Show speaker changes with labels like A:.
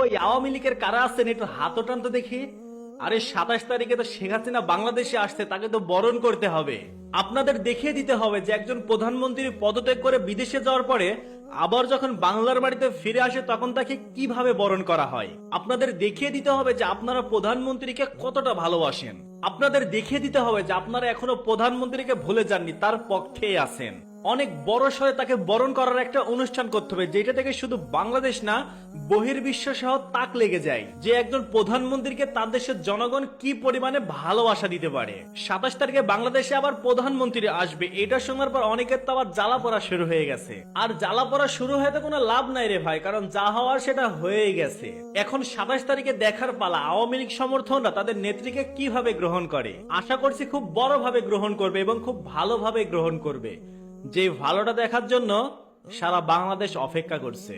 A: ওই আওয়ামী লীগের কারা আছেন একটু হাত ওঠান তো দেখি। আরে 27 তারিখে তো শেখ হাসিনা বাংলাদেশে আসছে, তাকে তো বরণ করতে হবে। আপনাদের দেখিয়ে দিতে হবে যে একজন প্রধানমন্ত্রী পদত্যাগ করে বিদেশে যাওয়ার পরে আবার যখন বাংলার বাড়িতে ফিরে আসে তখন তাকে কিভাবে বরণ করা হয়। আপনাদের দেখিয়ে দিতে হবে যে আপনারা প্রধানমন্ত্রীকে কতটা ভালোবাসেন। আপনাদের দেখিয়ে দিতে হবে যে আপনারা এখনো প্রধানমন্ত্রীকে ভুলে যাননি, তার পক্ষেই আছেন। অনেক বড় সড়ে তাকে বরণ করার একটা অনুষ্ঠান করতে হবে, যেটা থেকে শুধু বাংলাদেশ না বহির্বিশ্ব সহ তাক লেগে যায় যে একজন প্রধানমন্ত্রীকে তার দেশের জনগণ কি পরিমাণে ভালোবাসা দিতে পারে। 27 তারিখে বাংলাদেশে আবার প্রধানমন্ত্রী আসবে, এটা শোনার পর অনেকের তো আবার জ্বালা পড়া শুরু হয়ে গেছে। আর জ্বালা পড়া শুরু হতে কোনো লাভ নাই রে ভাই, কারণ যা হওয়ার সেটা হয়েই গেছে। এখন 27 তারিখে দেখার পালা আওয়ামী লীগ সমর্থনরা তাদের নেত্রীকে কিভাবে গ্রহণ করে। আশা করছি খুব বড়ভাবে গ্রহণ করবে এবং খুব ভালোভাবে গ্রহণ করবে। যে ভালোটা দেখার জন্য সারা বাংলাদেশ অপেক্ষা করছে।